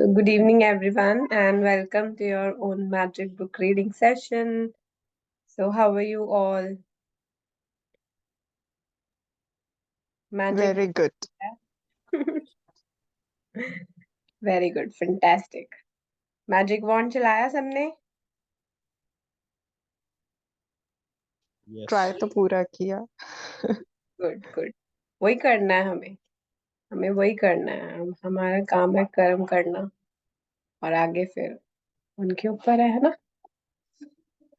So good evening, everyone, and welcome to your own magic book reading session. So, how are you all? Magic, Very good. very good, fantastic. Magic wand चलाया सबने? Try Yes. तो पूरा किया। Good good. वही करना है हमें वही करना है। हमारा काम है कर्म करना और आगे फिर उनके ऊपर है ना।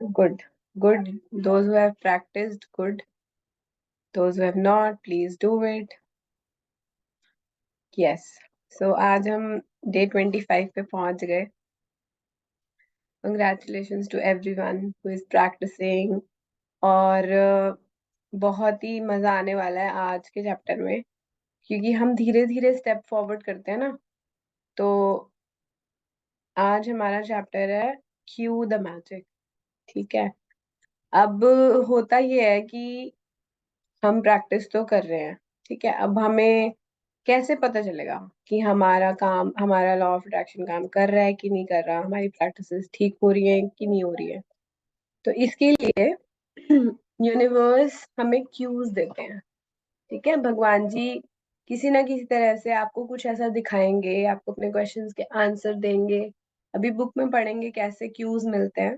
Good good. Those who have practiced, good. Those who have not, please do it. Yes. So आज हम डे 25 पे पहुंच गए। Congratulations to everyone who is practicing. और बहुत ही मजा आने वाला है आज के चैप्टर में, क्योंकि हम धीरे धीरे स्टेप फॉरवर्ड करते हैं ना। तो आज हमारा चैप्टर है क्यू द मैजिक। ठीक है। अब होता ये है कि हम प्रैक्टिस तो कर रहे हैं, ठीक है। अब हमें कैसे पता चलेगा कि हमारा काम, हमारा लॉ ऑफ अट्रैक्शन काम कर रहा है कि नहीं कर रहा, हमारी प्रैक्टिसेस ठीक हो रही है कि नहीं हो रही है। तो इसके लिए यूनिवर्स हमें क्यूज देते हैं। ठीक है। भगवान जी किसी ना किसी तरह से आपको कुछ ऐसा दिखाएंगे, आपको अपने क्वेश्चंस के आंसर देंगे। अभी बुक में पढ़ेंगे कैसे क्यूज मिलते हैं।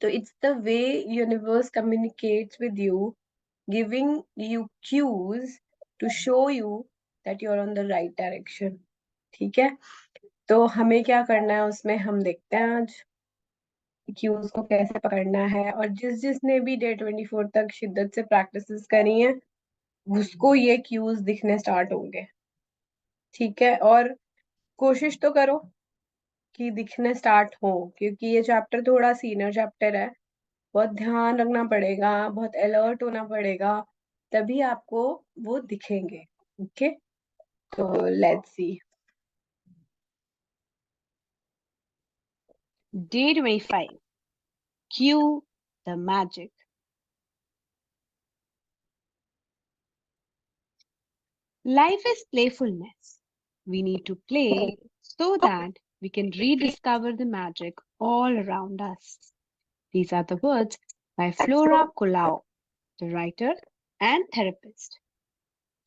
तो it's the way universe communicates with you, giving you cues to show you that you are on the right direction. ठीक है। तो हमें क्या करना है उसमें हम देखते हैं आज क्यूज को कैसे पकड़ना है। और जिसने भी डे 24 तक शिद्दत से प्रैक्टिसेस करी हैं उसको ये क्यूज दिखने स्टार्ट होंगे। ठीक है। और कोशिश तो करो कि दिखने स्टार्ट हो, क्योंकि ये चैप्टर थोड़ा सीनियर चैप्टर है। बहुत ध्यान रखना पड़ेगा, बहुत अलर्ट होना पड़ेगा, तभी आपको वो दिखेंगे। ओके। तो let's see. Day 25. Cue the magic. Life is playfulness. We need to play so that we can rediscover the magic all around us. These are the words by Flora Colau, the writer and therapist.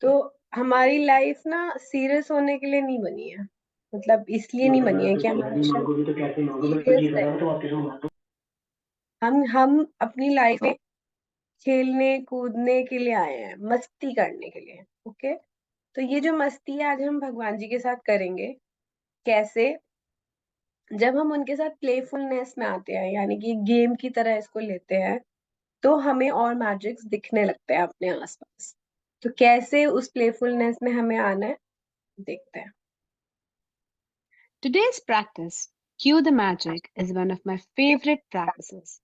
तो हमारी life ना serious होने के लिए नहीं बनी है, मतलब इसलिए नहीं बनी है कि हम सीरियस रहे। हम अपनी लाइफ में खेलने कूदने के लिए आए हैं, मस्ती करने के लिए। ओके। तो ये जो मस्ती है आज हम भगवान जी के साथ करेंगे। कैसे? जब हम उनके साथ प्लेफुलनेस में आते हैं, यानी कि गेम की तरह इसको लेते हैं, तो हमें और मैजिक्स दिखने लगते हैं अपने आसपास। तो कैसे उस प्लेफुलनेस में हमें आना है देखते हैं। Today's practice, Cue the Magic, is one of my favorite practices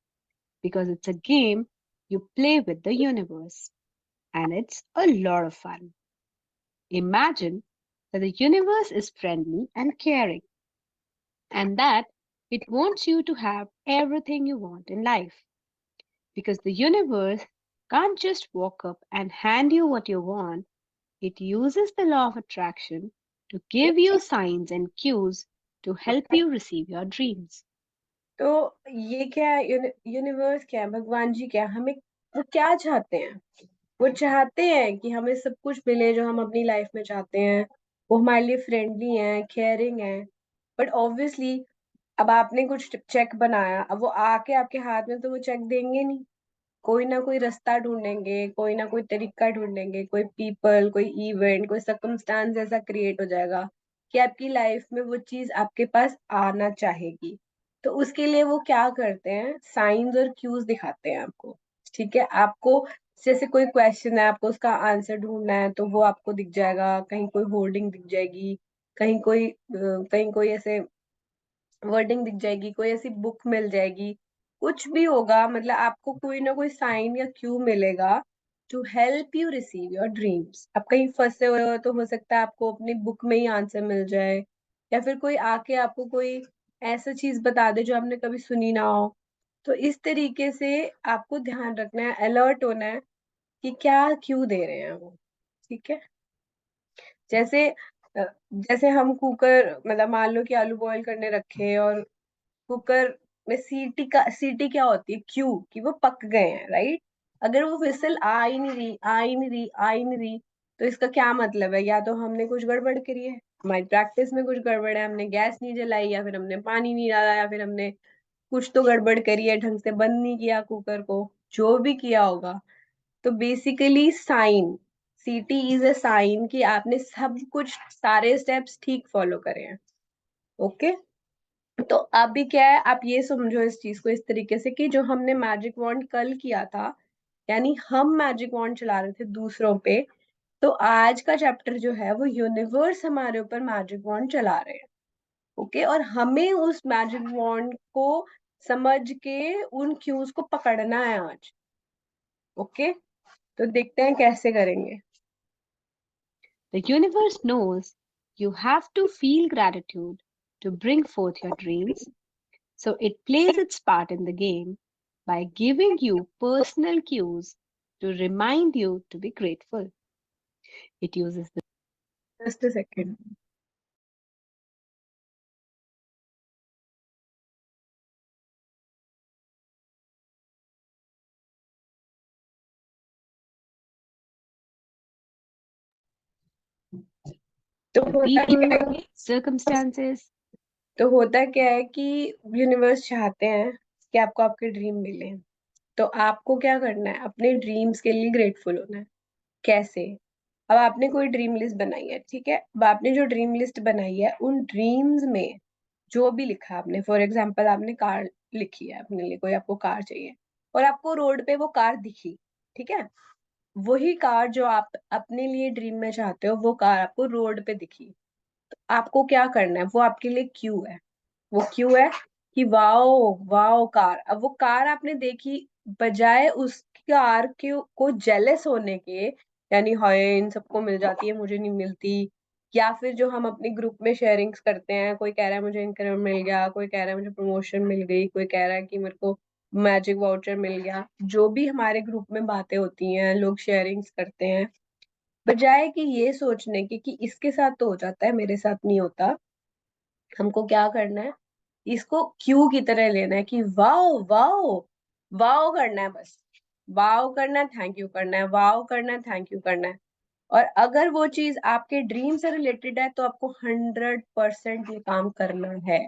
because it's a game you play with the universe and it's a lot of fun. Imagine that the universe is friendly and caring and that it wants you to have everything you want in life because the universe can't just walk up and hand you what you want. It uses the law of attraction to give you signs and cues to help you receive your dreams. तो ये क्या है? Universe क्या है, भगवान जी क्या है? हमें वो क्या चाहते हैं? वो चाहते हैं कि हमें सब कुछ मिले जो हम अपनी लाइफ में चाहते हैं। वो हमारे लिए फ्रेंडली हैं, केयरिंग हैं। बट ऑब्वियसली अब आपने कुछ चेक बनाया, अब वो आके आपके हाथ में तो वो चेक देंगे नहीं। कोई ना कोई रास्ता ढूंढेंगे, कोई ना कोई तरीका ढूंढेंगे, कोई पीपल, कोई इवेंट, कोई सर्कमस्टांस ऐसा क्रिएट हो जाएगा कि आपकी लाइफ में वो चीज आपके पास आना चाहेगी। तो उसके लिए वो क्या करते हैं? साइंस और क्यूज दिखाते हैं आपको। ठीक है। आपको जैसे कोई क्वेश्चन है, आपको उसका आंसर ढूंढना है, तो वो आपको दिख जाएगा। कहीं कोई होर्डिंग दिख जाएगी, कहीं कोई ऐसे वर्डिंग दिख जाएगी, कोई ऐसी बुक मिल जाएगी, कुछ भी होगा। मतलब आपको कोई ना कोई साइन या क्यू मिलेगा to help you receive your dreams. आप कहीं फंसे हुए हो तो हो सकता है आपको अपनी बुक में ही आंसर मिल जाए, या फिर कोई आके आपको कोई ऐसा चीज बता दे जो आपने कभी सुनी ना हो। तो इस तरीके से आपको ध्यान रखना है, अलर्ट होना है कि क्या क्यू दे रहे हैं वो। ठीक है। जैसे जैसे हम कुकर, मतलब मान लो कि आलू बॉईल करने रखे और कुकर में सीटी क्या होती है, क्यू, कि वो पक गए हैं, राइट। अगर वो विसल आ ही नहीं रही, आ ही नहीं रही, आ ही नहीं रही, तो इसका क्या मतलब है? या तो हमने कुछ गड़बड़ करी है, हमारी प्रैक्टिस में कुछ गड़बड़ है, हमने गैस नहीं जलाई, या फिर हमने पानी नहीं डाला, या फिर हमने कुछ तो गड़बड़ करी है, ढंग से बंद नहीं किया कुकर को, जो भी किया होगा। तो बेसिकली साइन, सीटी इज अ साइन कि आपने सब कुछ, सारे स्टेप्स ठीक फॉलो करे हैं। ओके। तो अभी क्या है, आप ये समझो इस चीज को इस तरीके से कि जो हमने मैजिक वॉन्ड कल किया था, यानी हम मैजिक वॉन्ड चला रहे थे दूसरों पे, तो आज का चैप्टर जो है वो यूनिवर्स हमारे ऊपर मैजिक वॉन्ड चला रहे हैं। ओके। और हमें उस मैजिक वॉन्ड को समझ के उन क्यूज को पकड़ना है आज। ओके। तो देखते हैं कैसे करेंगे। The universe knows you have to feel gratitude to bring forth your dreams, so it plays its part in the game by giving you personal cues to remind you to be grateful. It uses the just a second. तो होता क्या people, है कि circumstances, तो होता क्या है कि यूनिवर्स चाहते हैं कि आपको आपके ड्रीम मिले। तो आपको क्या करना है, अपने ड्रीम्स के लिए ग्रेटफुल होना है। कैसे? अब आपने कोई ड्रीम लिस्ट बनाई है, ठीक है। अब आपने जो ड्रीम लिस्ट बनाई है, उन ड्रीम्स में जो भी लिखा आपने, फॉर एग्जांपल आपने कार लिखी है अपने लिए, कोई आपको कार चाहिए, और आपको रोड पे वो कार दिखी, ठीक है। वही कार जो आप अपने लिए ड्रीम में चाहते हो, वो कार आपको रोड पे दिखी। आपको क्या करना है, वो आपके लिए क्यू है। वो क्यों है कि वाओ वाओ कार। अब वो कार आपने देखी, बजाय उस कार के को जेलस होने के, यानी हाय इन सबको मिल जाती है मुझे नहीं मिलती, या फिर जो हम अपने ग्रुप में शेयरिंग्स करते हैं, कोई कह रहा है मुझे इंक्रीमेंट मिल गया, कोई कह रहा है मुझे प्रमोशन मिल गई, कोई कह रहा है कि मेरे को मैजिक वाउचर मिल गया, जो भी हमारे ग्रुप में बातें होती हैं, लोग शेयरिंग्स करते हैं, बजाय कि ये सोचने की कि इसके साथ तो हो जाता है मेरे साथ नहीं होता, हमको क्या करना है, इसको क्यू की तरह लेना है कि वाओ वाओ, वाओ करना है बस। वाओ करना है, थैंक यू करना है, वाओ करना है, थैंक यू करना है। और अगर वो चीज आपके ड्रीम से रिलेटेड है, तो आपको 100% ये काम करना है।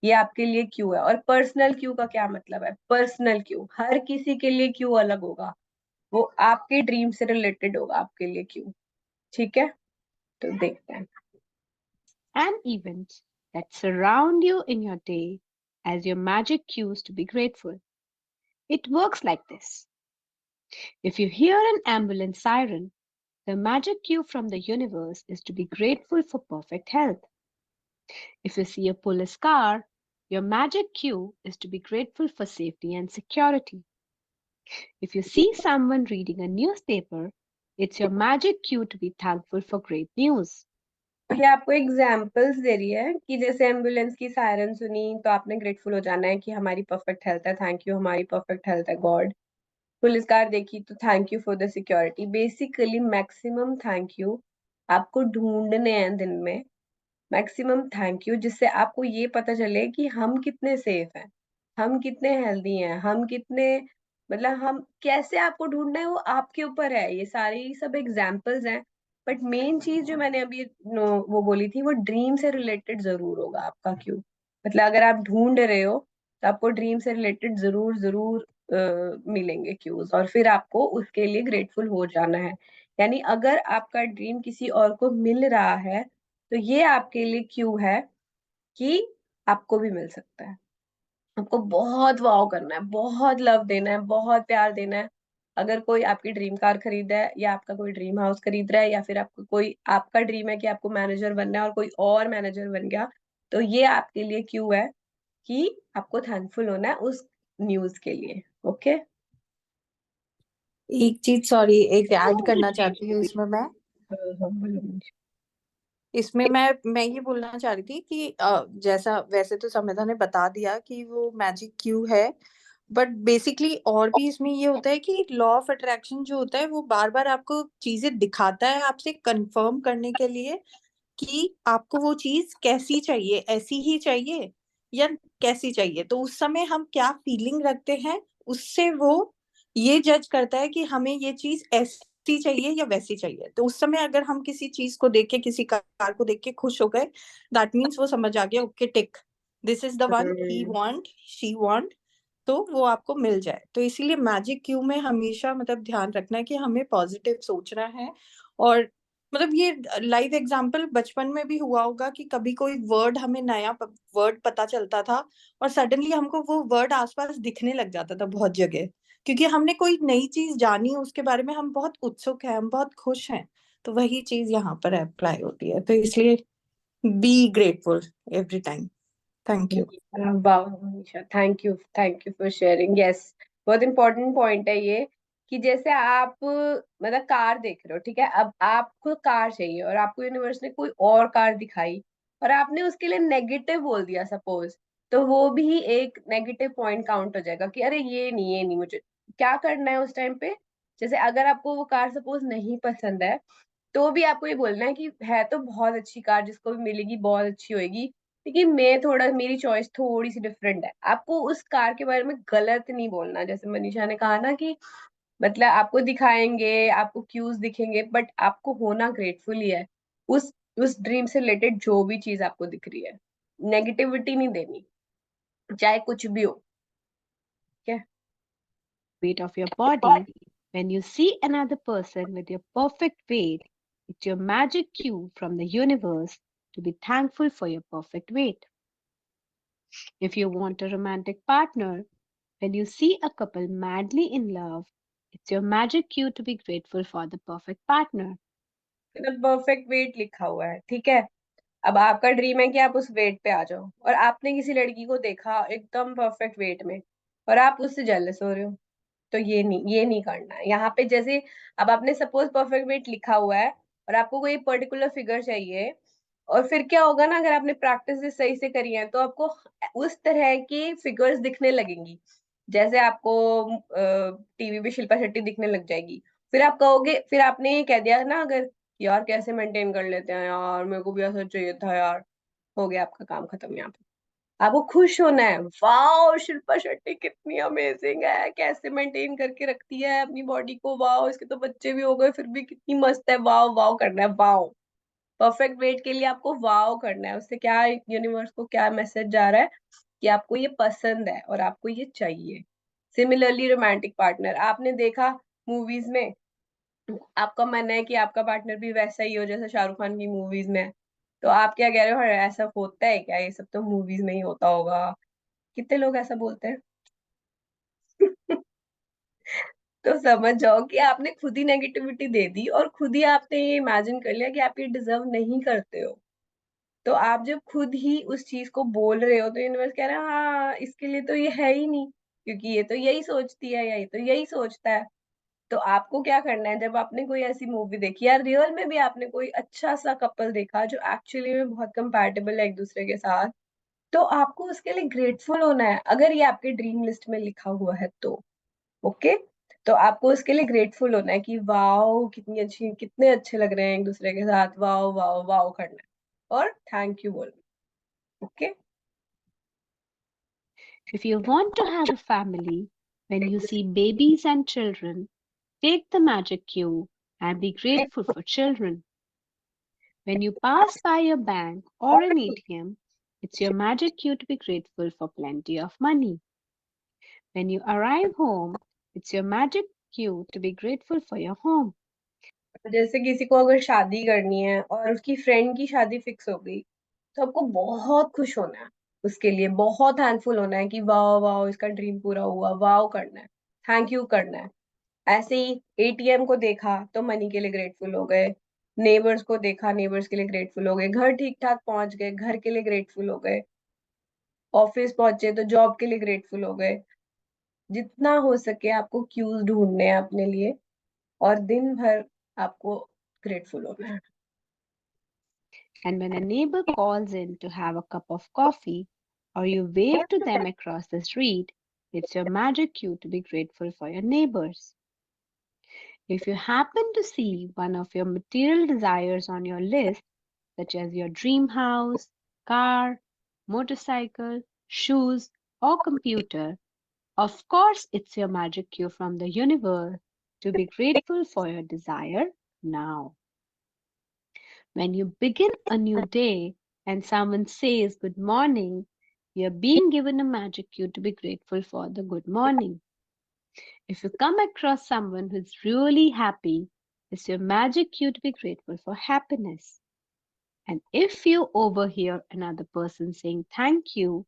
ये आपके लिए क्यू है। और पर्सनल क्यू का क्या मतलब है? पर्सनल क्यू हर किसी के लिए क्यू अलग होगा, वो आपके ड्रीम से रिलेटेड होगा आपके लिए क्यू। ठीक है। तो देखते हैं। and events that surround you in your day as your magic cues to be grateful. It works like this. If you hear an ambulance siren, the magic cue from the universe is to be grateful for perfect health. If you see a police car, your magic cue is to be grateful for safety and security. If you see someone reading a newspaper, it's your magic cue to be thankful for great news. ये आपको examples दे रही है कि जैसे ambulance की siren सुनी तो आपने ग्रेटफुल हो जाना है कि हमारी परफेक्ट हेल्थ है, थैंक यू हमारी परफेक्ट हेल्थ है गॉड। पुलिस कार देखी तो thank you for the security. Basically maximum thank you आपको ढूंढने हैं दिन में, मैक्सिमम थैंक यू, जिससे आपको ये पता चले कि हम कितने सेफ हैं, हम कितने हेल्दी हैं, हम कितने, मतलब हम कैसे, आपको ढूंढना है वो आपके ऊपर है। ये सारी सब एग्जाम्पल्स हैं, बट मेन चीज जो मैंने अभी वो बोली थी, वो ड्रीम से रिलेटेड जरूर होगा आपका क्यों। मतलब अगर आप ढूंढ रहे हो तो आपको ड्रीम से रिलेटेड जरूर जरूर मिलेंगे क्यूज, और फिर आपको उसके लिए ग्रेटफुल हो जाना है। यानी अगर आपका ड्रीम किसी और को मिल रहा है, तो ये आपके लिए क्यू है कि आपको भी मिल सकता है। आपको बहुत वाव करना है, बहुत लव देना है, बहुत प्यार देना है। अगर कोई आपकी ड्रीम कार खरीदा है, या आपका कोई ड्रीम हाउस खरीद रहा है, या फिर आपको कोई, आपका ड्रीम है कि आपको मैनेजर बनना है और कोई और मैनेजर बन गया, तो ये आपके लिए क्यू है कि आपको थैंकफुल होना है उस न्यूज के लिए। ओके। एक चीज, सॉरी, एक ऐड करना चाहती हूँ इसमें मैं। बोलो मुझे। इसमें मैं ये बोलना चाह रही थी कि जैसा वैसे तो संविधा ने बता दिया कि वो मैजिक क्यू है, बट बेसिकली और भी इसमें ये होता है कि लॉ ऑफ अट्रैक्शन जो होता है वो बार बार आपको चीजें दिखाता है आपसे कंफर्म करने के लिए कि आपको वो चीज कैसी चाहिए, ऐसी ही चाहिए या कैसी चाहिए। तो उस समय हम क्या फीलिंग रखते हैं, उससे वो ये जज करता है कि हमें ये चीज ऐसी चाहिए या वैसी चाहिए। तो उस समय अगर हम किसी चीज को देख के, किसी कार को देख के खुश हो गए, दैट मीन्स वो समझ आ गया, okay tick, this is the one he want, she want, तो वो आपको मिल जाए। तो इसीलिए मैजिक क्यू में हमेशा मतलब ध्यान रखना है कि हमें पॉजिटिव सोचना है। और मतलब ये लाइव एग्जांपल बचपन में भी हुआ होगा कि कभी कोई वर्ड, हमें नया वर्ड पता चलता था और सडनली हमको वो वर्ड आसपास दिखने लग जाता था बहुत जगह, क्योंकि हमने कोई नई चीज जानी, उसके बारे में हम बहुत उत्सुक हैं, हम बहुत खुश हैं। तो वही चीज यहाँ पर अप्लाई होती है। तो इसलिए be grateful every time. Thank you. वाह Manisha, thank you for sharing. Yes, बहुत इंपॉर्टेंट पॉइंट है ये, कि जैसे आप मतलब कार देख रहे हो, ठीक है, अब आपको कार चाहिए और आपको यूनिवर्स ने कोई और कार दिखाई और आपने उसके लिए नेगेटिव बोल दिया सपोज, तो वो भी एक नेगेटिव पॉइंट काउंट हो जाएगा कि अरे ये नहीं मुझे। क्या करना है उस टाइम पे? जैसे अगर आपको वो कार सपोज नहीं पसंद है, तो भी आपको ये बोलना है कि है तो बहुत अच्छी कार, जिसको भी मिलेगी बहुत अच्छी होगी, लेकिन मैं थोड़ा, मेरी चॉइस थोड़ी सी डिफरेंट है। आपको उस कार के बारे में गलत नहीं बोलना। जैसे मनीषा ने कहा ना कि मतलब आपको दिखाएंगे, आपको क्यूज दिखेंगे, बट आपको होना ग्रेटफुल ही है उस उस ड्रीम से रिलेटेड जो भी चीज आपको दिख रही है। नेगेटिविटी नहीं देनी, चाहे कुछ भी हो। ठीक है। Weight of your body. When you see another person with your perfect weight, it's your magic cue from the universe to be thankful for your perfect weight. If you want a romantic partner, when you see a couple madly in love, it's your magic cue to be grateful for the perfect partner. Perfect weight लिखा हुआ है, ठीक है। अब आपका dream है कि आप उस वेट पे आ जाओ, और आपने किसी लड़की को देखा एकदम परफेक्ट वेट में और आप उससे जेलस हो रहे हो, तो ये नहीं करना है यहाँ पे। जैसे अब आपने सपोज परफेक्ट वेट लिखा हुआ है और आपको कोई पर्टिकुलर फिगर चाहिए, और फिर क्या होगा ना, अगर आपने प्रैक्टिस सही से करी है तो आपको उस तरह की फिगर्स दिखने लगेंगी। जैसे आपको टीवी पे शिल्पा शेट्टी दिखने लग जाएगी, फिर आप कहोगे, फिर आपने ये कह दिया ना अगर, यार कैसे मेंटेन कर लेते हैं यार, मेरे को भी ऐसा चाहिए था यार, हो गया आपका काम खत्म यहाँ पे। आपको खुश होना है, वाओ शिल्पा शेट्टी कितनी अमेजिंग है, कैसे मेंटेन करके रखती है अपनी बॉडी को, वाओ इसके तो बच्चे भी हो गए फिर भी कितनी मस्त है, वाओ वाओ करना है, वाओ। परफेक्ट वेट के लिए आपको वाओ करना है। उससे क्या, यूनिवर्स को क्या मैसेज जा रहा है कि आपको ये पसंद है और आपको ये चाहिए। सिमिलरली रोमांटिक पार्टनर आपने देखा मूवीज में, आपका मन है कि आपका पार्टनर भी वैसा ही हो जैसा शाहरुख खान की मूवीज में है, तो आप क्या कह रहे हो, "अरे, ऐसा होता है क्या, ये सब तो मूवीज में ही होता होगा"। कितने लोग ऐसा बोलते हैं। तो समझ जाओ कि आपने खुद ही नेगेटिविटी दे दी और खुद ही आपने ये इमेजिन कर लिया कि आप ये डिजर्व नहीं करते हो। तो आप जब खुद ही उस चीज को बोल रहे हो, तो यूनिवर्स कह रहा है हाँ इसके लिए तो ये है ही नहीं, क्योंकि ये तो यही सोचती है या ये तो यही सोचता है। तो आपको क्या करना है, जब आपने कोई ऐसी मूवी देखी या रियल में भी आपने कोई अच्छा सा कपल देखा जो एक्चुअली में बहुत कंपैटिबल है एक दूसरे के साथ, तो आपको उसके लिए ग्रेटफुल होना है, अगर ये आपके ड्रीम लिस्ट में लिखा हुआ है तो। ओके। तो आपको उसके लिए ग्रेटफुल होना है कि वाओ कितनी अच्छी, कितने अच्छे लग रहे हैं एक दूसरे के साथ, वाओ वाओ वाओ करना है और थैंक यू बोलना है। Okay. If you want to have a family, when you see babies and children, take the magic cue and be grateful for children. When you pass by a bank or an ATM, it's your magic cue to be grateful for plenty of money. When you arrive home, it's your magic cue to be grateful for your home. जैसे किसी को अगर शादी करनी है और उसकी friend की शादी फिक्स हो गई, तो आपको बहुत खुश होना है, उसके लिए बहुत थैंकफुल होना है कि वाह वाह इसका ड्रीम पूरा हुआ, वाह करना है, थैंक यू करना है। ऐसे ही एटीएम को देखा तो मनी के लिए ग्रेटफुल हो गए, नेबर्स को देखा नेबर्स के लिए ग्रेटफुल हो गए, घर ठीक ठाक पहुंच गए घर के लिए ग्रेटफुल हो गए, ऑफिस पहुंचे तो जॉब के लिए ग्रेटफुल हो गए। जितना हो सके आपको क्यूज ढूंढने हैं अपने लिए, और दिन भर आपको ग्रेटफुल होना है। And when a neighbor calls in to have a cup of coffee, or you wave to them across the street, it's your magic cue to be grateful for your neighbors. If you happen to see one of your material desires on your list, such as your dream house, car, motorcycle, shoes, or computer, of course, it's your magic cue from the universe to be grateful for your desire now. When you begin a new day and someone says good morning, you're being given a magic cue to be grateful for the good morning. If you come across someone who's really happy, it's your magic cue to be grateful for happiness. And if you overhear another person saying thank you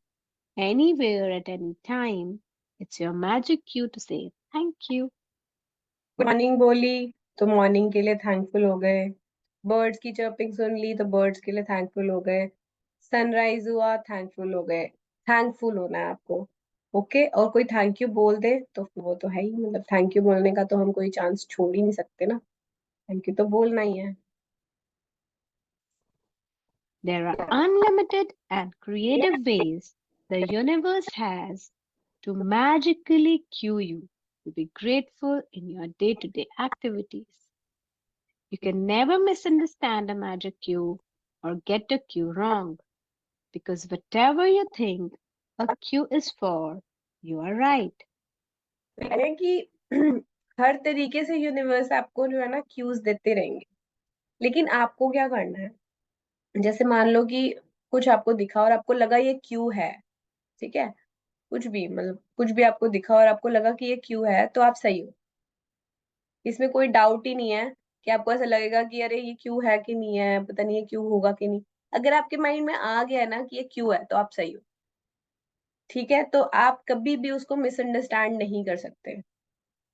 anywhere at any time, it's your magic cue to say thank you. Morning बोली तो morning के लिए thankful हो गए, birds की chirping सुन ली तो birds के लिए थैंकफुल हो गए, सनराइज हुआ थैंकफुल हो गए। थैंकफुल होना है आपको। ओके, और कोई थैंक यू बोल दे तो वो तो है ही, मतलब थैंक यू बोलने का तो हम कोई चांस छोड़ ही नहीं सकते ना, थैंक यू तो बोलना ही है। There are unlimited and creative ways the universe has to magically cue you to be grateful in your day to day activities. You can never misunderstand a magic cue or get a cue wrong because whatever you think a cue is for, you are right. है कि हर तरीके से universe आपको जो है ना cues देते रहेंगे, लेकिन आपको क्या करना है। जैसे मान लो कि कुछ आपको दिखा और आपको लगा ये क्यू है, ठीक है, कुछ भी मतलब कुछ भी आपको दिखा और आपको लगा कि ये क्यू है तो आप सही हो, इसमें कोई डाउट ही नहीं है कि आपको ऐसा लगेगा कि अरे ये क्यू है कि नहीं है, पता नहीं ये क्यू होगा कि नहीं। अगर आपके माइंड में आ गया ना कि ये क्यू है तो आप सही हो, ठीक है। तो आप कभी भी उसको मिसअंडरस्टैंड नहीं कर सकते।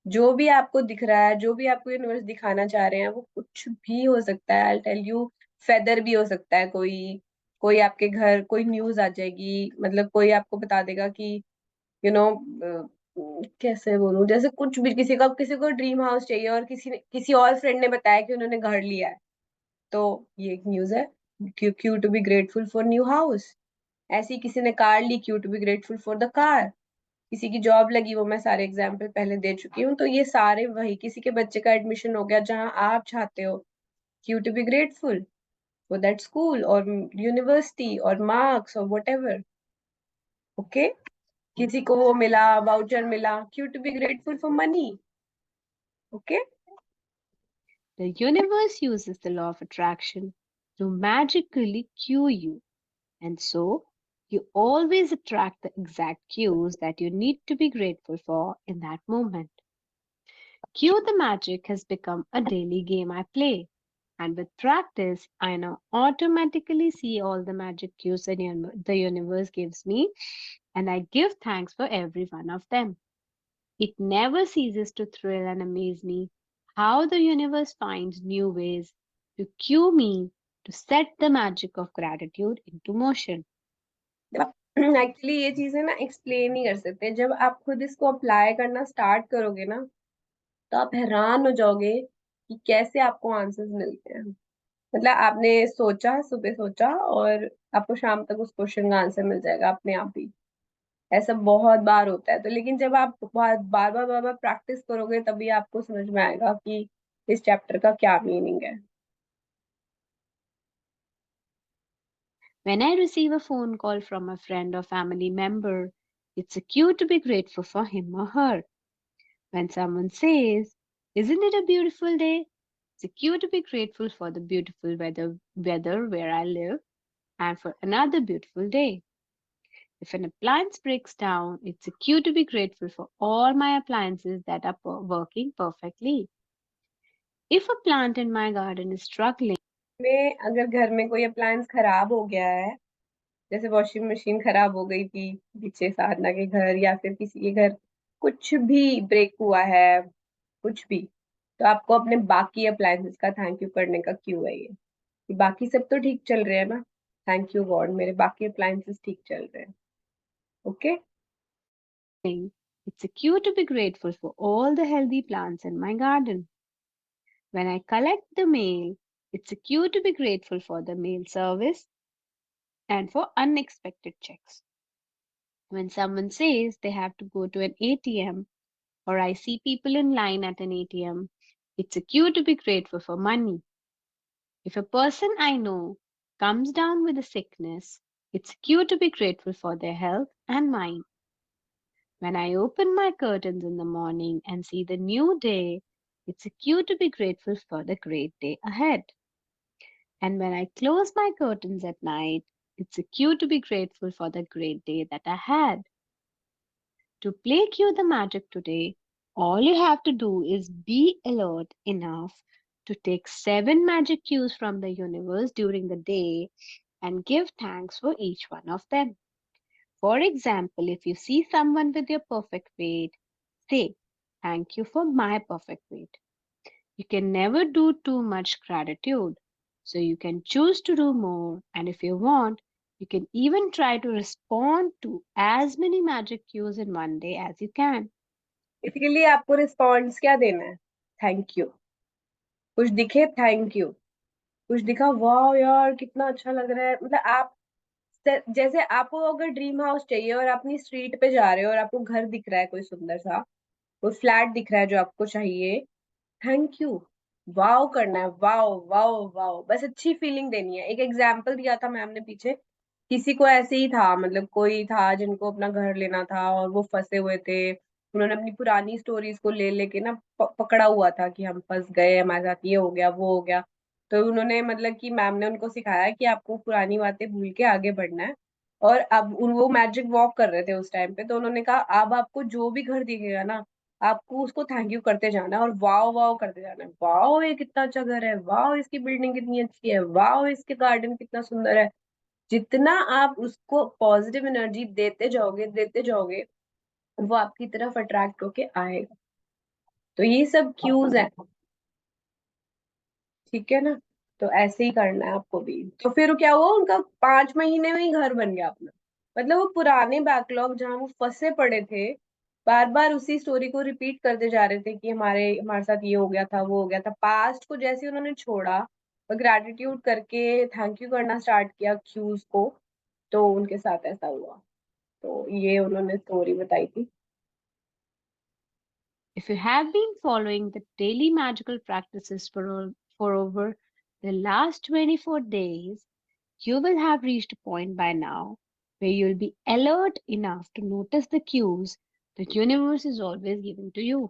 जो भी आपको दिख रहा है, जो भी आपको यूनिवर्स दिखाना चाह रहे हैं, वो कुछ भी हो सकता है। आई टेल यू, फेदर भी हो सकता है, कोई कोई आपके घर कोई न्यूज आ जाएगी, मतलब कोई आपको बता देगा कि यू नो कैसे बोलूं, जैसे कुछ भी किसी को ड्रीम हाउस चाहिए और किसी और फ्रेंड ने बताया कि उन्होंने घर लिया है, तो ये एक न्यूज है, cue cue to be grateful for new house. ऐसी किसी ने कार ली, cue to be grateful for the car. किसी की जॉब लगी, वो मैं सारे एग्जाम्पल पहले दे चुकी हूँ, तो ये सारे वही, किसी के बच्चे का एडमिशन हो गया जहां आप चाहते हो, cue to be grateful for that school और यूनिवर्सिटी और मार्क्स और वट एवर। ओके, किसी को वो मिला, वाउचर मिला, cue to be grateful for money. Okay, The universe uses the law of attraction to magically cue you, and so you always attract the exact cues that you need to be grateful for in that moment. Cue the magic has become a daily game I play, and with practice, I now automatically see all the magic cues that the universe gives me, and I give thanks for every one of them. It never ceases to thrill and amaze me how the universe finds new ways to cue me to set the magic of gratitude into motion. Actually ये चीजें ना explain नहीं कर सकते, जब आप खुद इसको अप्लाई करना स्टार्ट करोगे ना तो आप हैरान हो जाओगे कि कैसे आपको आंसर्स मिलते हैं। मतलब आपने सोचा, सुबह सोचा और आपको शाम तक उस क्वेश्चन का आंसर मिल जाएगा अपने आप ही। ऐसा बहुत बार होता है, तो लेकिन जब आप बार बार प्रैक्टिस करोगे तभी आपको समझ में आएगा कि इस चैप्टर का क्या मीनिंग है। When I receive a phone call from a friend or family member, it's a cue to be grateful for him or her. When someone says, "Isn't it a beautiful day?" it's a cue to be grateful for the beautiful weather where I live and for another beautiful day. If an appliance breaks down, it's a cue to be grateful for all my appliances that are working perfectly. If a plant in my garden is struggling, में अगर घर में कोई appliance खराब हो गया है, जैसे वॉशिंग मशीन खराब हो गई थी पीछे साधना के घर या फिर किसी के घर, कुछ भी ब्रेक हुआ है, कुछ भी, तो आपको अपने बाकी अप्लायंसेस का थैंक यू करने का क्यू है ये, कि बाकी सब तो ठीक चल रहे हैं ना, थैंक यू गॉड मेरे बाकी अप्लायंसेस ठीक चल रहे हैं। Okay, it's a cue to be grateful for all the healthy plants in my garden. When I collect the mail, it's a cue to be grateful for the mail service and for unexpected checks. When someone says they have to go to an ATM or I see people in line at an ATM, it's a cue to be grateful for money. If a person I know comes down with a sickness, it's a cue to be grateful for their health and mind. When I open my curtains in the morning and see the new day, it's a cue to be grateful for the great day ahead. And when I close my curtains at night, it's a cue to be grateful for the great day that I had. To play Cue the Magic today, all you have to do is be alert enough to take 7 magic cues from the universe during the day and give thanks for each one of them. For example, if you see someone with your perfect weight, say, "Thank you for my perfect weight." You can never do too much gratitude, so you can choose to do more, and if you want, you can even try to respond to as many magic cues in one day as you can. Basically आपको response क्या देना है? Thank you. कुछ दिखे thank you, कुछ दिखा वाह यार कितना अच्छा लग रहा है। मतलब आप जैसे आपको अगर ड्रीम हाउस चाहिए और अपनी स्ट्रीट पे जा रहे हो और आपको घर दिख रहा है कोई सुंदर सा, कोई फ्लैट दिख रहा है जो आपको चाहिए, थैंक यू, वाओ करना है, वाओ वाओ वाओ, बस अच्छी फीलिंग देनी है। एक एग्जाम्पल दिया था मैम ने पीछे, किसी को ऐसे ही था, मतलब कोई था जिनको अपना घर लेना था और वो फंसे हुए थे। उन्होंने अपनी पुरानी स्टोरीज को ले लेके ना पकड़ा हुआ था कि हम फंस गए, हमारे साथ ये हो गया वो हो गया। तो उन्होंने मतलब कि मैम ने उनको सिखाया कि आपको पुरानी बातें भूल के आगे बढ़ना है। और अब वो मैजिक वॉक कर रहे थे उस टाइम पे, तो उन्होंने कहा अब आपको जो भी घर दिखेगा ना, आपको उसको थैंक यू करते जाना है और वाओ वाओ करते जाना है। वाओ ये कितना अच्छा घर है, वाओ इसकी बिल्डिंग कितनी अच्छी है, वाओ इसके गार्डन कितना सुंदर है। जितना आप उसको पॉजिटिव एनर्जी देते जाओगे, वो आपकी तरफ अट्रैक्ट होके आएगा। तो ये सब क्यूज है, ठीक है ना? तो ऐसे ही करना है आपको भी। तो फिर क्या हुआ, उनका 5 महीने में ही घर बन गया अपना। मतलब वो पुराने बैकलॉग जहाँ वो फंसे पड़े थे, बार बार उसी स्टोरी को रिपीट करते जा रहे थे कि हमारे हमारे साथ ये हो गया था वो हो गया था। पास्ट को जैसे ही उन्होंने छोड़ा और ग्रैटिट्यूड करके थैंक यू करना स्टार्ट किया क्यूज को, तो उनके साथ ऐसा हुआ। तो ये उन्होंने स्टोरी बताई थी। If you have been following the daily magical practices for over the last 24 days, you will have reached a point by now where you'll be alert enough to notice the cues the universe is always giving to you.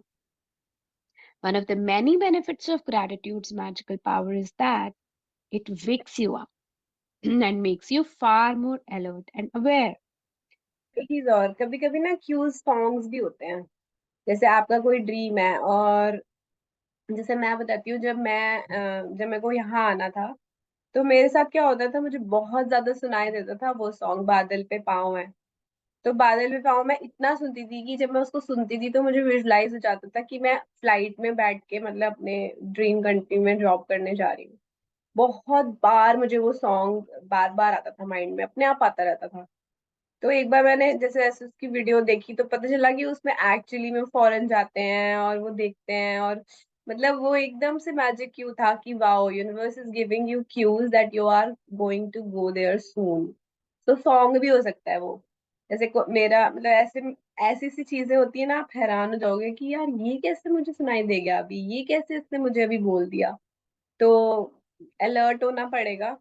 One of the many benefits of gratitude's magical power is that it wakes you up and makes you far more alert and aware. एक चीज और, कभी कभी ना cues songs भी होते हैं। जैसे आपका कोई ड्रीम है, और जैसे मैं बताती हूँ, जब मेरे को यहाँ आना था, तो मेरे साथ क्या होता था, मुझे बहुत ज्यादा सुनाई देता था वो सॉन्ग, बादल पे पाँव है। तो बादल पे पाँव मैं इतना सुनती थी कि जब मैं उसको सुनती थी तो मुझे विजुलाइज हो जाता था कि मैं फ्लाइट में बैठ के मतलब अपने ड्रीम कंट्री में जॉब करने जा रही हूँ। बहुत बार मुझे वो सॉन्ग बार बार आता था माइंड में, अपने आप आता रहता था। तो एक बार मैंने जैसे ऐसे उसकी वीडियो देखी तो पता चला कि उसमें एक्चुअली में फॉरेन जाते हैं और वो देखते हैं, और मतलब वो एकदम से मैजिक क्यू था कि wow universe is giving you cues that you are going to go there soon. तो सॉन्ग भी हो सकता है वो। जैसे मेरा मतलब ऐसे ऐसी सी चीजें होती है ना, आप हैरान हो जाओगे कि यार ये कैसे मुझे सुनाई दे गया अभी, ये कैसे इसने मुझे अभी बोल दिया। तो अलर्ट होना पड़ेगा।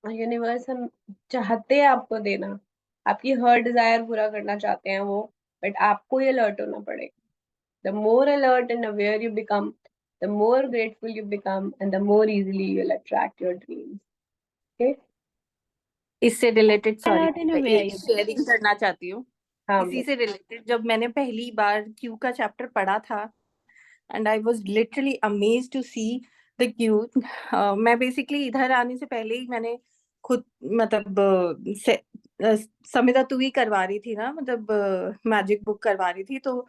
यूनिवर्स हम चाहते हैं आपको देना, आपकी हर डिजायर पूरा करना चाहते हैं वो, बट आपको ही अलर्ट होना पड़ेगा। The more alert and aware you become, the more grateful you become, and the more easily you will attract your dreams. Okay. इससे related, sorry, Alert and aware एक you शेयरिंग करना चाहती हूँ। हाँ इसी से रिलेटेड, जब मैंने पहली बार क्यू का चैप्टर पढ़ा था, and I was literally amazed to see the cue. मैं बेसिकली इधर आने से पहले ही मैंने खुद मतलब समिता तू ही करवा रही थी ना, मतलब मैजिक बुक करवा रही थी, तो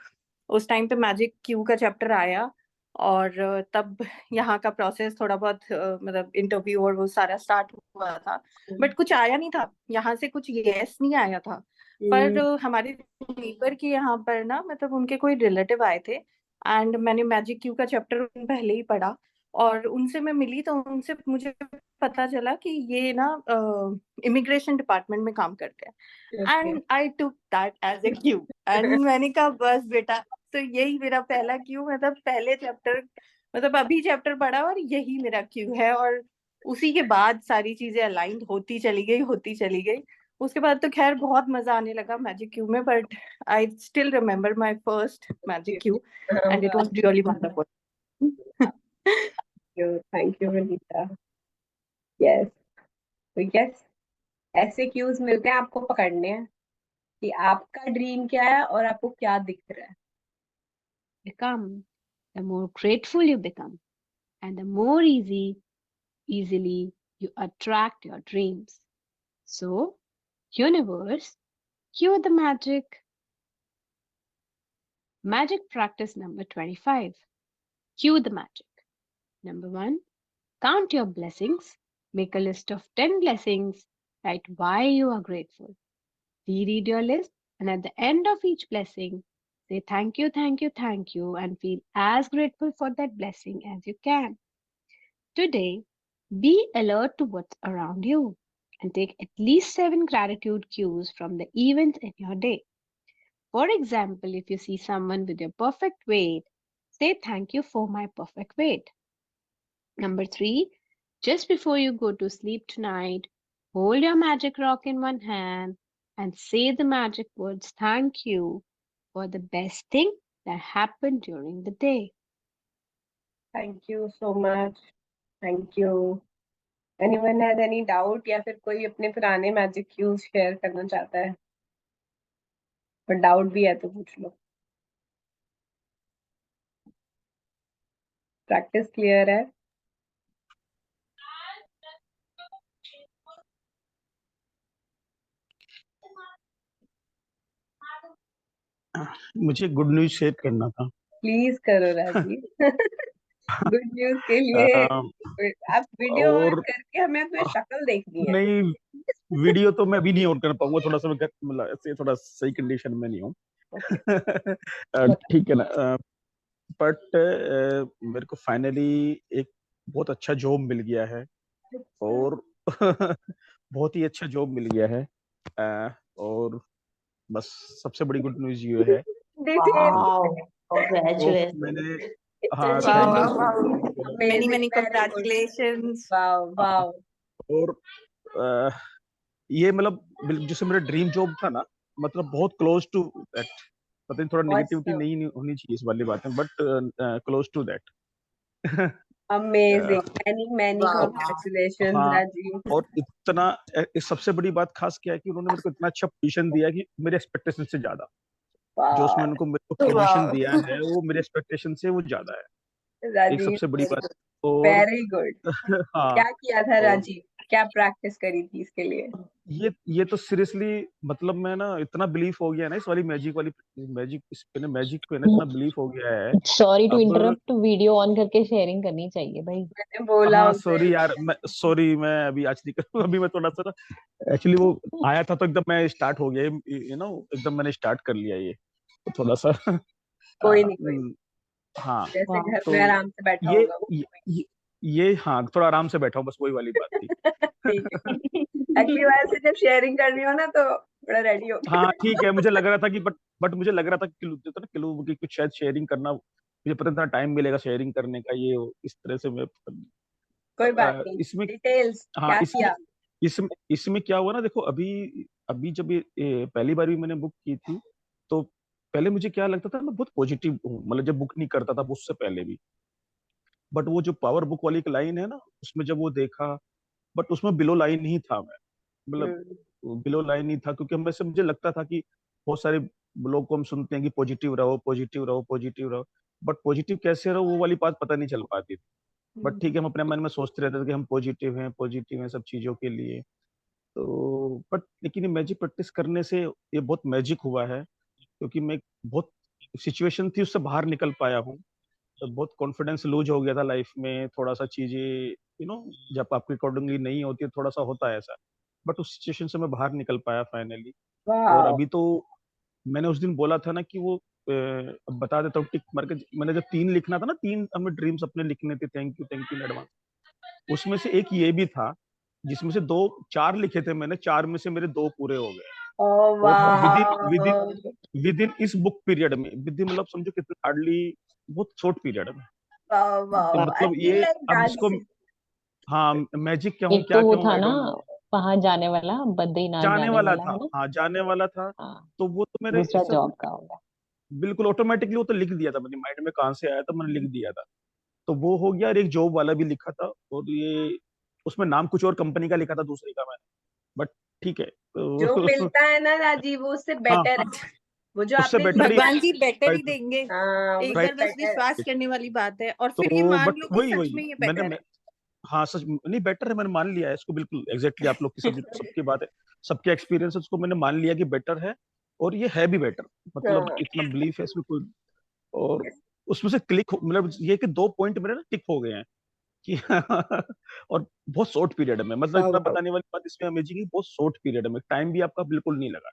उस टाइम पे मैजिक क्यू का चैप्टर आया। और तब यहाँ का प्रोसेस थोड़ा बहुत मतलब इंटरव्यू और वो सारा स्टार्ट हुआ था, बट कुछ आया नहीं था यहाँ से, कुछ यस नहीं आया था। पर हमारे नेबर के यहाँ पर ना, मतलब उनके कोई रिलेटिव आए थे, एंड मैंने मैजिक क्यू का चैप्टर पहले ही पढ़ा, और उनसे मैं मिली तो उनसे मुझे पता चला कि ये ना इमिग्रेशन डिपार्टमेंट में काम करते हैं। Okay. And I took that as a cue, and मैंने कहा बस बेटा, तो यही मेरा पहला क्यू, मतलब पहले चैप्टर, मतलब अभी चैप्टर पढ़ा और यही मेरा क्यू है। और उसी के बाद सारी चीजें अलाइंड होती चली गई। उसके बाद तो खैर बहुत मजा आने लगा मैजिक क्यूब में, but I still remember my first magic cube and it was really wonderful. Thank you Vinita. Yes, तो यस, ऐसे क्यूज मिलते हैं, आपको पकड़ने हैं कि आपका ड्रीम क्या है और आपको क्या दिख रहा है। Become, the more grateful you become, and the more easily you attract your dreams. So, universe, cue the magic. Magic practice number 25. Cue the magic. Number 1, count your blessings. Make a list of 10 blessings. Write why you are grateful. Reread your list, and at the end of each blessing, say thank you, thank you, thank you, and feel as grateful for that blessing as you can. Today, be alert to what's around you and take at least 7 gratitude cues from the events in your day. For example, if you see someone with your perfect weight, say thank you for my perfect weight. Number 3, just before you go to sleep tonight, hold your magic rock in one hand and say the magic words thank you for the best thing that happened during the day. Thank you so much, thank you. Anyone has any doubt, या फिर कोई अपने पुराने magic Q's share करना चाहता है? पर doubt भी है तो पूछ लो। प्रैक्टिस क्लियर है? मुझे गुड न्यूज शेयर करना था। प्लीज करो राजीव। गुड न्यूज के लिए आप वीडियो ऑन और करके हमें अपनी शक्ल देखनी है। नहीं, वीडियो तो मैं अभी नहीं ऑन कर पाऊंगा, थोड़ा सा मैं मतलब ऐसे थोड़ा सही कंडीशन में नहीं हूँ। ठीक है ना। बट मेरे को फाइनली एक बहुत अच्छा जॉब मिल गया है, और बहुत ही अच्छा जॉब मिल गया है। और बस सबसे बड़ी गुड न्यूज ये है। वाओ, तो कांग्रेचुलेशन। मैंने, हाँ It's thank you wow, so wow, much. Many amazing, many very good. Congratulations. Wow, wow. और अ, ये मतलब जैसे मेरा ड्रीम जॉब था ना, मतलब बहुत क्लोज टू दैट। पता नहीं, थोड़ा नेगेटिविटी Awesome. नहीं होनी चाहिए इस वाली बात में, but close to that. Amazing. Many, many wow, congratulations, हाँ, Rajiv. और इतना सबसे बड़ी बात खास क्या है कि उन्होंने मेरे को इतना अच्छा पोजीशन दिया कि मेरे एक्सपेक्टेशन से ज्यादा, जो उसमें Wow. उनको मेरे को पोजीशन वाओ। दिया है वो मेरे एक्सपेक्टेशन से वो ज्यादा है। एक Rajiv, सबसे बड़ी very बात। good. और Very good. हाँ, क्या किया था और राजीव? क्या प्रैक्टिस करी थी इसके लिए? ये तो सीरियसली, मतलब मैं ना इतना बिलीफ हो गया ना इस वाली मैजिक पे ना इतना बिलीफ हो गया है सॉरी टू अब। इंटरप्ट, वीडियो ऑन करके शेयरिंग करनी चाहिए भाई। मैंने बोला हाँ उसे। सॉरी यार, मैं अभी आज नहीं करूँगा। अभी मैं थोड़ा सा ना, एक्चुअली वो आया था तो एकदम मैं स्टार्ट हो गया, एकदम मैंने स्टार्ट कर लिया ये, तो थोड़ा सा कोई नहीं, कोई नहीं। हाँ। जैसे वाह, घर तो में आराम से बैठा ये होगा वो। ये हाँ, थोड़ा आराम से बैठा हूँ, बस वही वाली बात थी। ठीक है। अगली बार से जब शेयरिंग करनी हो ना तो थोड़ा रेडी हो। हाँ ठीक है, मुझे लग रहा था कि बट मुझे लग रहा था कि किलो की कुछ शायद शेयरिंग करना, मुझे पता था टाइम मिलेगा शेयरिंग करने का, ये इस तरह से मैं कोई बात नहीं। इसमें। डिटेल्स हाँ, क्या इसमें किया? इसमें क्या हुआ ना, देखो अभी अभी जब ये पहली बार भी मैंने बुक की थी, तो पहले मुझे क्या लगता था, मैं बहुत पॉजिटिव हूँ, मतलब जब बुक नहीं करता था उससे पहले भी। बट वो जो पावर बुक वाली एक लाइन है ना, उसमें जब वो देखा, बट उसमें बिलो लाइन ही था मैं, मतलब हम्म, बिलो लाइन ही था, क्योंकि हमें से मुझे लगता था कि बहुत सारे लोग को हम सुनते हैं कि पॉजिटिव रहो, पॉजिटिव रहो, पॉजिटिव रहो, बट पॉजिटिव कैसे रहो वो वाली बात पता नहीं चल पाती थी। बट ठीक है, हम अपने मन में सोचते रहते थे कि हम पॉजिटिव हैं सब चीजों के लिए। तो बट लेकिन ये मैजिक प्रैक्टिस करने से ये बहुत मैजिक हुआ है, क्योंकि मैं बहुत सिचुएशन थी उससे बाहर निकल पाया हूँ। तो बहुत कॉन्फिडेंस लूज हो गया था लाइफ में, थोड़ा सा चीजें जब आपके अकॉर्डिंगली नहीं होती है, थोड़ा सा होता है ऐसा। बट उस सिचुएशन से मैं बाहर निकल पाया फाइनली। और वाह। अभी तो मैंने उस दिन बोला था ना कि वो अब बता देता हूँ टिक मार के, मैंने जब 3 लिखना था ना, 3 हमें ड्रीम्स अपने लिखने थे, थैंक यू इन एडवांस, उसमें से एक ये भी था, जिसमें से 4 लिखे थे मैंने, 4 में से मेरे 2 पूरे हो गए। ओ और वाह। विद इन इस बुक पीरियड में, विद इन मतलब समझो कितना, हार्डली बहुत शॉर्ट पीरियड में। वाह वाह। तो आई मतलब फील ये लाइक अब जिसको, डांसिंग। हाँ मैजिक क्या हूँ एक क्या तो वो क्या हूँ था आई ना, डोंट नो। वहां जाने वाला, बद्रीनाथ जाने जाने वाला वाला था, है ना। हाँ जाने वाला था। हाँ, तो वो तो मेरे दूसरा ऐसा जॉब का होगा। बिल्कुल ऑटोमेटिकली वो तो लिख दिया था, मेरे माइंड में कहाँ से आया था, मैंने लिख दिया था। तो वो हो गया, और एक जॉब वाला भी लिखा था, और ये उसमें नाम कुछ और कंपनी का लिखा था दूसरी का मैंने, बट ठीक है जो तो मिलता है ना राजीव, वो उससे हाँ बेटर है। वो जो उससे आपने बेटर ही लिखा भगवान है, जी बेटर ही राइट देंगे। हाँ एक उससे बार राइट। बस बेटर। विश्वास करने वाली बात है, और फिर ये तो मान बट लो कि वही सच वही में ये मैंने बेटर है। हाँ सच नहीं बेटर है, मैंने मान लिया है इसको बिल्कुल एग्जैक्टली आप लोग की सब सबकी बात है, सबके एक्सपीरियंस उसको मैंने मान लिया कि बेटर है, और ये है भी बेटर, मतलब हाँ इतना बिलीफ है इसमें कोई। और उसमें से क्लिक मतलब ये कि 2 पॉइंट मेरे ना टिक हो गए हैं कि और बहुत शॉर्ट पीरियड में, मतलब वाह इतना वाह बताने वाली बात इसमें अमेजिंग है, बहुत शॉर्ट पीरियड में टाइम भी आपका बिल्कुल नहीं लगा,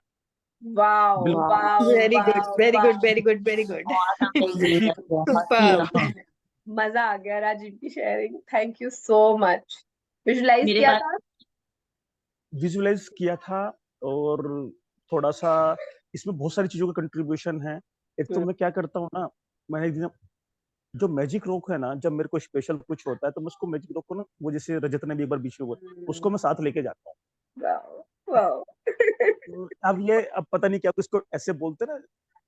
वाओ बिल्कुल। वाह, wow very good wow very good wow. Very good very good. बहुत अमेजिंग क्योंकि है, बहुत ही सुपर। हाँ अमेजिंग। मजा आ गया राजीव की sharing, thank you so much. Visualise मेरे किया पास था। विजुलाइज किया था, और थोड़ा सा इसमें बहुत सारी चीजों का कंट्रीब्यूशन है। एक तो हम्म, मैं क्या करता हूँ ना, मैंने एक दिन जो मैजिक रॉक है ना, जब मेरे को स्पेशल कुछ होता है तो मैं उसको मैजिक रॉक को ना, वो जैसे रजत ने भी एक बार बीच में बोला, उसको मैं साथ लेके जाता हूँ। Wow wow. अब ये अब पता नहीं क्या इसको ऐसे बोलते ना,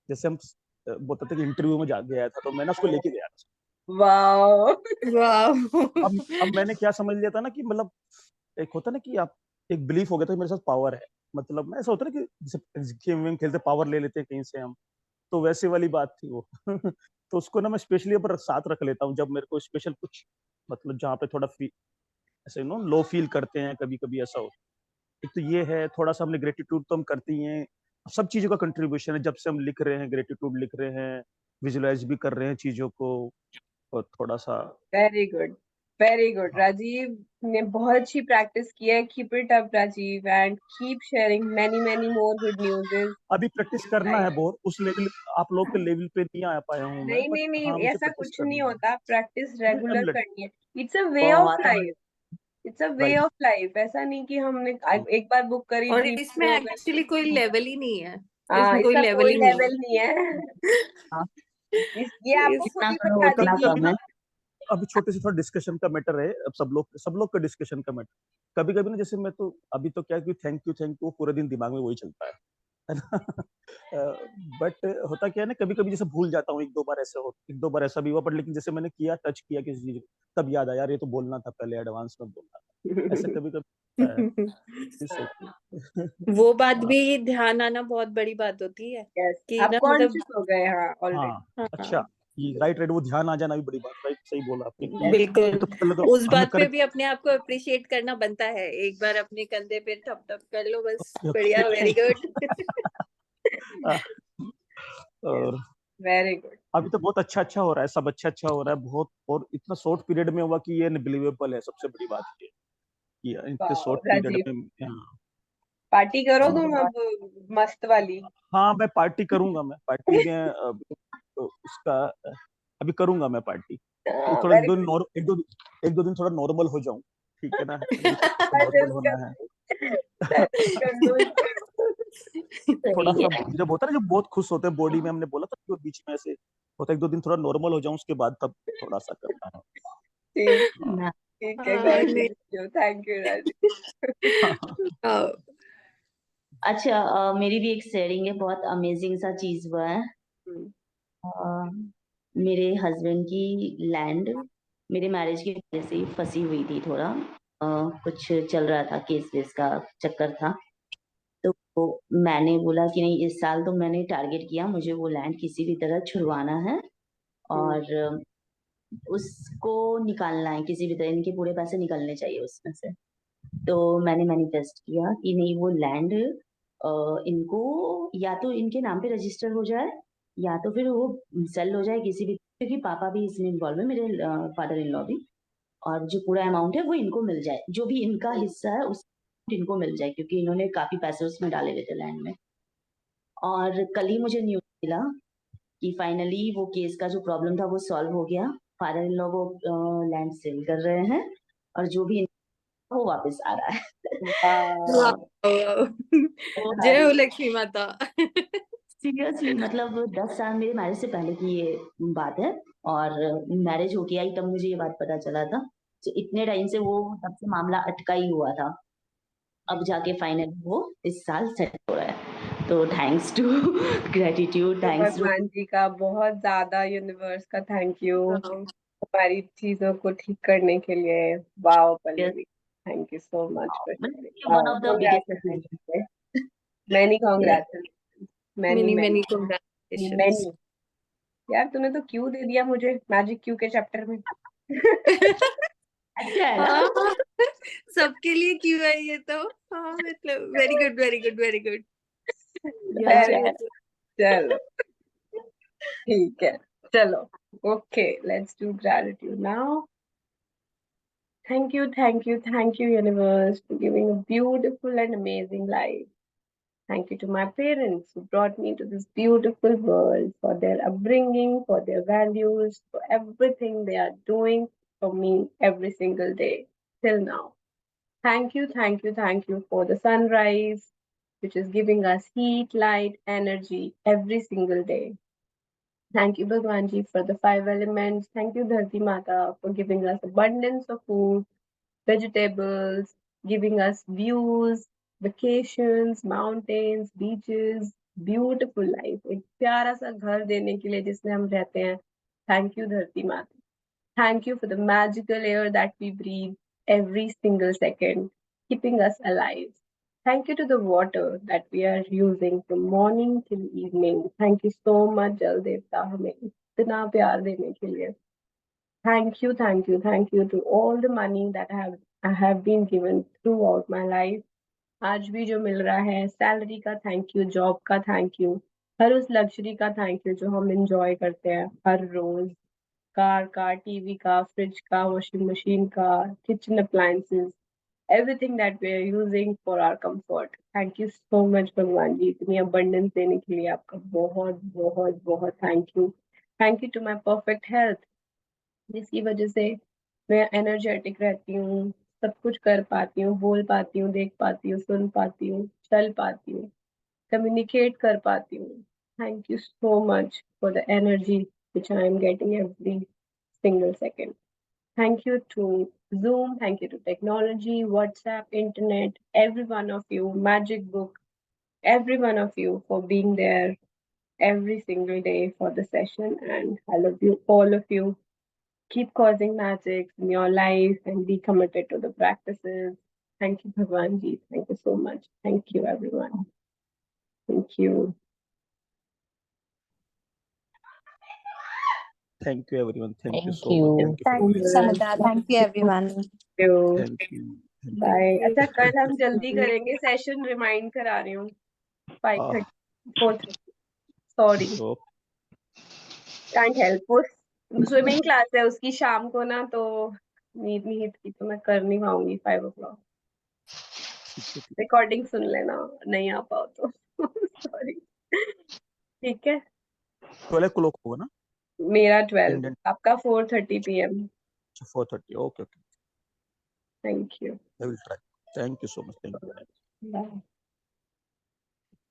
जैसे हम बोलते थे कि इंटरव्यू में जा गया था, तो मैंने उसको लेके गया था। वाओ। वाह। अब मैंने क्या समझ लिया था ना कि मतलब एक होता ना कि आप एक बिलीफ हो गया था कि मेरे साथ पावर है, मतलब मैं ऐसा होता ना कि जैसे गेम वेम खेलते पावर ले लेते हैं कहीं से हम, तो वैसे वाली बात थी वो तो उसको ना मैं स्पेशली अब साथ रख लेता हूँ जब मेरे को स्पेशल कुछ, मतलब जहाँ पे थोड़ा ऐसे नो लो फील करते हैं कभी कभी ऐसा हो। एक तो ये है, थोड़ा सा हमने ग्रेटिट्यूड तो हम करते ही हैं, सब चीजों का कंट्रीब्यूशन है, जब से हम लिख रहे हैं ग्रेटिट्यूड लिख रहे हैं, विजुलाइज भी कर रहे हैं चीजों को, और थोड़ा सा वेरी गुड, वेरी गुड। हाँ। राजीव ने बहुत अच्छी प्रैक्टिस की है। Keep it up Rajiv, and keep sharing many many more good news. अभी प्रैक्टिस करना है बहुत, उस लेवल आप लोग के लेवल पे नहीं आ पाया हूँ मैं, नहीं बट नहीं हाँ नहीं, मुझे ऐसा प्रैक्टिस कुछ नहीं करना होता, प्रैक्टिस है रेगुलर एमुलेट करनी है। इट्स अ वे ऑफ बहुत life, it's a way right. Of life. ऐसा नहीं कि हमने एक बार बुक करी, और ड्रीम इसमें पूरे हो गए। एक्चुअली कोई लेवल ही नहीं है। हाँ, इसमें कोई इसका लेवल कोई ही नहीं लेवल नहीं है। हाँ, ये आपको खुद जितना ही करो बता उतना क्योंकि देगी। अभी कम ना है। अभी छोटे से थोड़ा डिस्कशन का मैटर है, अब सब लोग का डिस्कशन का मैटर, कभी कभी ना जैसे मैं तो अभी तो क्या कि थैंक यू पूरे दिन दिमाग में वही चलता है ना बट होता क्या है ना, कभी कभी जैसे भूल जाता हूँ, एक दो बार ऐसा भी हुआ, पर लेकिन जैसे मैंने किया टच किया किसी चीज को, तब याद आया यार ये तो बोलना था पहले, एडवांस में बोलना था, ऐसा कभी कभी होता है। सही वो बात हाँ भी ध्यान आना बहुत बड़ी बात होती है यस, कि आप ना मतलब। कॉन्शियस हो गए, हाँ ऑलरेडी। हाँ अच्छा, हाँ, राइट राइट, वो ध्यान आ जाना भी बड़ी बात, राइट सही बोला आपने कि बिल्कुल। एक तो पहले तो उस हमें बात पे करेक्ट भी अपने आप को अप्रिशिएट करना बनता है। एक बार अपने कंधे पे ठप ठप कर लो बस। बढ़िया, वेरी गुड। यस, और वेरी गुड। अभी तो बहुत अच्छा अच्छा हो रहा है, सब अच्छा अच्छा हो रहा है बहुत, और इतना शॉर्ट पीरियड में हुआ कि ये अनबिलीवेबल है, सबसे बड़ी बात ये कि इतने वाओ शॉर्ट पीरियड राजीव, में हाँ। पार्टी करो तुम और अब, मस्त वाली। हाँ मैं पार्टी करूंगा, मैं पार्टी में उसका अभी करूंगा मैं पार्टी, थोड़ा वेरी गुड। एक दो दिन थोड़ा नॉर्मल हो जाऊं, ठीक है ना, अभी थोड़ा सा अच्छा, नॉर्मल होना है सेटल कर लो इसको। थोड़ा सही सा, है। जब होता है ना जब बहुत खुश होते हैं बॉडी में, हमने बोला था कि वो बीच में ऐसे होता है, एक दो दिन थोड़ा नॉर्मल हो जाऊं उसके बाद तब थोड़ा सा करना है। ठीक, हाँ ना, ठीक है, हाँ, गॉड नहीं। Bless you, thank you Rajiv. हाँ, अच्छा, मेरी भी एक शेयरिंग है, बहुत अमेजिंग सा चीज हुआ है। हम्म, अ, मेरे हस्बैंड की लैंड मेरे मैरिज की वजह से ही फंसी हुई थी थोड़ा। कुछ चल रहा था, केस वेस का चक्कर था। तो मैंने बोला कि नहीं, इस साल तो मैंने टारगेट किया, मुझे वो लैंड किसी भी तरह छुड़वाना है, हम्म, और उसको निकालना है, किसी भी तरह इनके पूरे पैसे निकलने चाहिए उसमें से। तो मैंने मैनिफेस्ट किया कि नहीं, वो लैंड इनको या तो इनके नाम पे रजिस्टर हो जाए, या तो फिर वो सेल हो जाए किसी भी, क्योंकि पापा भी इसमें इन्वॉल्व है, मेरे फादर इन लॉ भी। और जो पूरा अमाउंट है वो इनको मिल जाए, जो भी इनका हिस्सा है उस इनको मिल जाए, क्योंकि इन्होंने काफी पैसे उसमें डाले हुए थे लैंड में। और कल ही मुझे न्यूज मिला कि फाइनली वो केस का जो प्रॉब्लम था वो सॉल्व हो गया। फादर इन लॉ वो लैंड सेल कर रहे हैं, और जो भी वो वापस आ रहा है। वाह, वाह, वाह। वो जय हो लक्ष्मी माता। सीरियसली, मतलब 10 साल मेरे मैरिज से पहले की ये बात है, और मैरिज हो गया ही तब मुझे ये बात पता चला था। तो इतने टाइम से वो तब से मामला अटका ही हुआ था, अब जाके फाइनली वो इस साल सेट हो रहा है। तो थैंक्स टू ग्रेटिट्यूड, तो थैंक्स टू भगवान जी का बहुत ज्यादा, यूनिवर्स का थैंक यू हमारी चीजों को ठीक करने के लिए। Wow Pallavi, thank you so much for sharing. One of the biggest congratulation, many congratulation, many many many many congratulations. Many. यार तूने तो क्यू दे दिया मुझे मैजिक क्यू के चैप्टर में। अच्छा है ना। हाँ, सबके लिए क्यों है ये तो। हाँ मतलब very good very good very good यार Very ये good. तो। चलो ठीक है, चलो okay, let's do gratitude now. Thank you, universe, for giving a beautiful and amazing life. Thank you to my parents who brought me to this beautiful world, for their upbringing, for their values, for everything they are doing for me every single day till now. Thank you for the sunrise, which is giving us heat, light, energy every single day. Thank you, Bhagwan Ji, for the five elements. Thank you, Dharti Mata, for giving us abundance of food, vegetables, giving us views, vacations, mountains, beaches, beautiful life. एक प्यारा सा घर देने के लिए जिसमें हम रहते हैं. Thank you, Dharti Mata. Thank you for the magical air that we breathe every single second, keeping us alive. Thank you to the water that we are using from morning till evening. Thank you so much, Jal Devta, हमें इतना प्यार देने के लिए. Thank you to all the money that I have been given throughout my life. आज भी जो मिल रहा है, सैलरी का थैंक यू, जॉब का थैंक यू, हर उस लग्जरी का थैंक यू जो हम इंजॉय करते हैं हर रोज. कार का, टीवी का, फ्रिज का, वॉशिंग मशीन का, kitchen appliances, everything that we are using for our comfort. Thank you so much भगवान जी, इतनी abundance देने के लिए आपका बहुत बहुत बहुत thank you. Thank you to my perfect health, जिसकी वजह से मैं एनर्जेटिक रहती हूँ, सब कुछ कर पाती हूँ, बोल पाती हूँ, देख पाती हूँ, सुन पाती हूँ, चल पाती हूँ, कम्युनिकेट कर पाती हूँ. Thank you so much for the energy which I am getting every single second. Thank you to Zoom, thank you to technology, WhatsApp, internet, every one of you, Magic Book, every one of you for being there every single day for the session. And I love you, all of you. Keep causing magic in your life and be committed to the practices. Thank you, Bhagwan Ji. Thank you so much. Thank you, everyone. Thank you. Thank you, everyone. Thank you Thank so much. you. Thank you for Thank you Samita, thank you everyone. Thank you. thank you. Thank you. Bye. अच्छा कल हम जल्दी करेंगे session, remind करा रही हूँ. 5:30, 4:30. Sorry, So, can't help. वो swimming class है उसकी शाम को ना, तो नींद नहीं थी तो मैं कर नहीं पाऊंगी 5 o'clock. रिकॉर्डिंग सुन लेना, नहीं आ पाओ तो. सॉरी. ठीक है, 12 o'clock होगा ना? मेरा 12, Indian आपका 4:30 PM. 4:30. Okay, okay. Thank you. I will try. Thank you so much. Thank you. Bye.